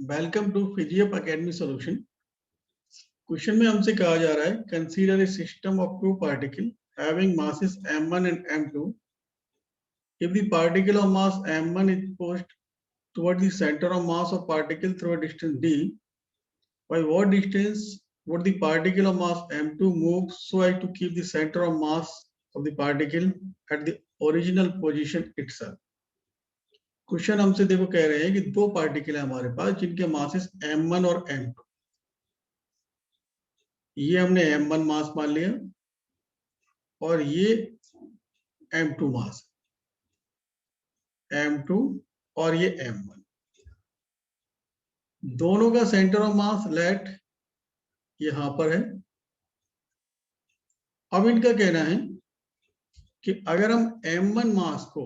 Welcome to फिजियप academy solution. Question में हमसे कहा जा रहा है consider a system of two particle having masses m1 and m2 if the particle of mass m1 is pushed toward the center of mass of particle through a distance d, by what distance would the particle of mass m2 move so as to keep the center of mass of the particle at the original position itself। Question हमसे देखो कह रहे हैं कि दो particle है हमारे पास जिनके मासेस m1 और m2। ये हमने m1 मास मान लिया और ये m2 मास, m2 और ये m1। दोनों का सेंटर ऑफ मास लेट यहां पर है। अब इनका कहना है कि अगर हम m1 मास को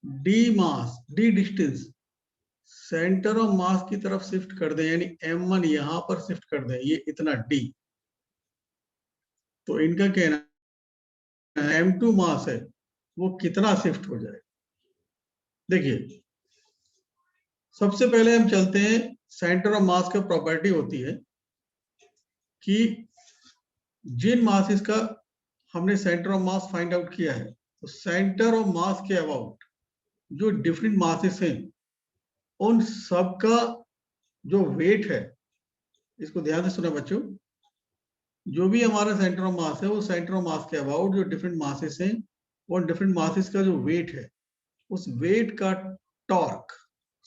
d distance centre of mass की तरफ शिफ्ट कर दें, यानी m1 यहां पर शिफ्ट कर दें, ये इतना d, तो इनका कहना है m2 मास है वो कितना शिफ्ट हो जाए। देखिए सबसे पहले हम चलते हैं, सेंटर ऑफ मास का प्रॉपर्टी होती है कि जिन मासेस का हमने centre of mass find out किया है तो सेंटर ऑफ मास के अबाउट जो डिफरेंट मासेस हैं उन सब का जो वेट है, इसको ध्यान से सुना बच्चों, जो भी हमारा सेंटर ऑफ मास है वो सेंटर ऑफ मास के अबाउट जो डिफरेंट मासेस हैं और डिफरेंट मासेस का जो वेट है उस वेट का टॉर्क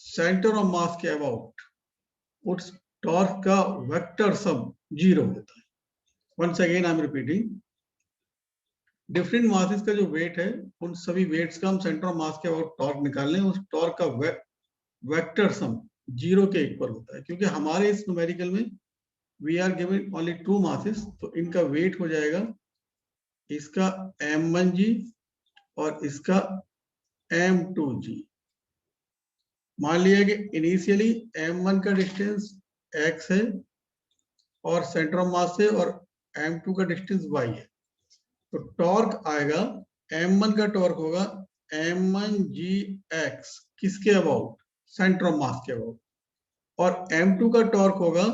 सेंटर ऑफ मास के अबाउट उस टॉर्क का वेक्टर सम 0 होता है। Once again I am repeating, different masses का जो वेट है उन सभी वेट्स का हम सेंटर ऑफ मास के अबाउट टॉर्क निकाल लें, उस टॉर्क का वेक्टर सम 0 के इक्वल होता है। क्योंकि हमारे इस न्यूमेरिकल में we are given only 2 masses, तो इनका वेट हो जाएगा इसका m1g और इसका m2g। मान लिया कि इनिशियली m1 का डिस्टेंस x है और सेंटर ऑफ मास से, और m2 का डिस्टेंस y है, तो टॉर्क आएगा, m1 का टॉर्क होगा m1gx किसके अबाउट, सेंटर ऑफ मास के अबाउट, और m2 का टॉर्क होगा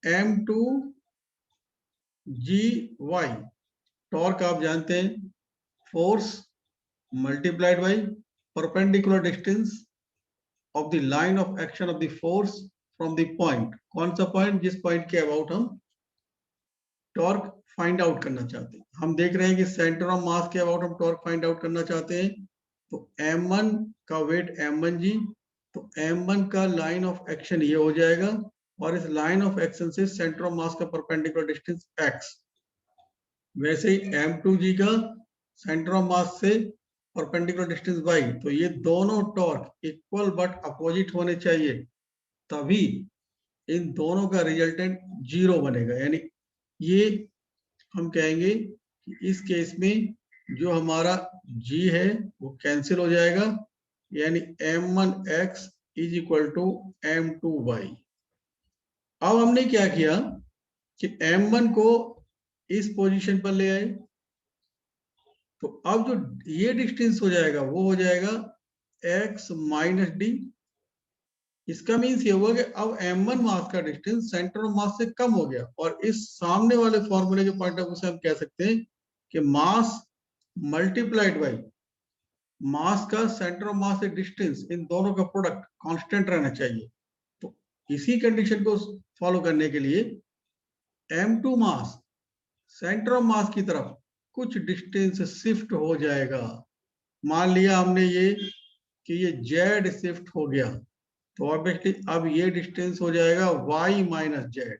m2gy। टॉर्क आप जानते हैं force multiplied by perpendicular distance of the line of action of the force from the point. कौन सा पॉइंट, जिस पॉइंट के अबाउट हम टॉर्क फाइंड आउट करना चाहते हैं। हम देख रहे हैं कि सेंटर ऑफ मास के अबाउट हम टॉर्क फाइंड आउट करना चाहते हैं, तो m1 का वेट m1g, तो m1 का लाइन ऑफ एक्शन ये हो जाएगा और इस लाइन ऑफ एक्शन से सेंटर ऑफ मास का परपेंडिकुलर डिस्टेंस x। वैसे ही m2g का सेंटर ऑफ मास से परपेंडिकुलर डिस्टेंस y, तो ये दोनों टॉर्क इक्वल बट अपोजिट होने चाहिए, तभी इन दोनों का रिजल्टेंट 0 बनेगा। यानी ये हम कहेंगे कि इस केस में जो हमारा g है वो कैंसिल हो जाएगा, यानी m1x is equal to m2y। अब हमने क्या किया कि m1 को इस पोजीशन पर ले आए, तो अब जो ये डिस्टेंस हो जाएगा वो हो जाएगा x माइनस डी। इसका मीन्स ये हुआ कि अब m1 मास का डिस्टेंस सेंटर ऑफ मास से कम हो गया, और इस सामने वाले फॉर्मूले के पॉइंट ऑफ व्यू से हम कह सकते हैं कि मास मल्टीप्लाइड बाई मास का सेंटर ऑफ मास से डिस्टेंस, इन दोनों का प्रोडक्ट कांस्टेंट रहना चाहिए। तो इसी कंडीशन को फॉलो करने के लिए m2 mass centre of mass की तरफ कुछ डिस्टेंस शिफ्ट हो जाएगा। मान लिया हमने ये कि ये z शिफ्ट हो गया, तो ऑब्वियसली अब ये डिस्टेंस हो जाएगा y माइनस जेड।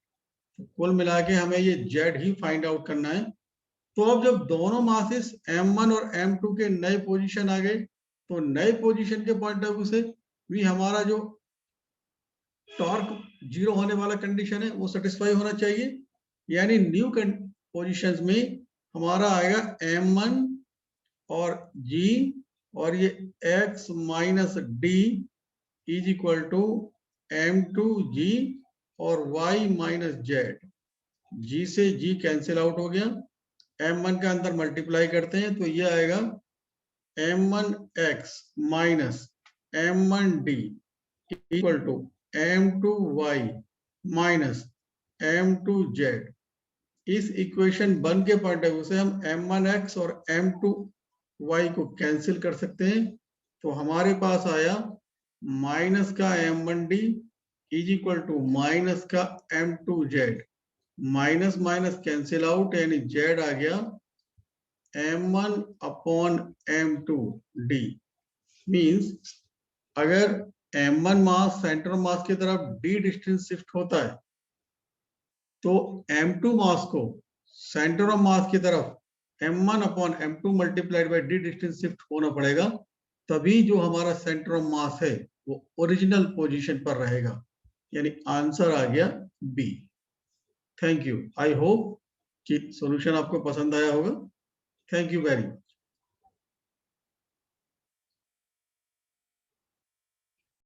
तो कुल मिला के हमें ये z ही फाइंड आउट करना है। तो अब जब दोनों मासेस m1 और m2 के नए पोजीशन आ गए, तो नए पोजीशन के पॉइंट ऑफ व्यू से भी हमारा जो टॉर्क 0 होने वाला कंडीशन है वो सेटिस्फाई होना चाहिए। यानी न्यू पोजीशंस में हमारा आएगा m1 और g और ये x minus D is equal to m2g और y माइनस जेड। g से g कैंसिल आउट हो गया, m1 का अंदर मल्टीप्लाई करते हैं तो ये आएगा m1x minus m1d equal to m2y minus m2z, इस इक्वेशन 1 के पॉइंट ऑफ व्यू से हम m1x और m2y को कैंसिल कर सकते हैं। तो हमारे पास आया माइनस का m1d is equal to minus का m2z, minus minus cancel out, यानी z आ गया m1 अपॉन m2d। मीन्स अगर m1 मास सेंटर मास की तरफ d डिस्टेंस शिफ्ट होता है तो m2 मास को सेंटर ऑफ मास की तरफ m1 upon m2 multiplied by d distance shift होना पड़ेगा, तभी जो हमारा सेंटर ऑफ मास है वो ओरिजिनल पोजीशन पर रहेगा, यानी आंसर आ गया B. Thank you. I hope कि सॉल्यूशन आपको पसंद आया होगा। Thank you very much.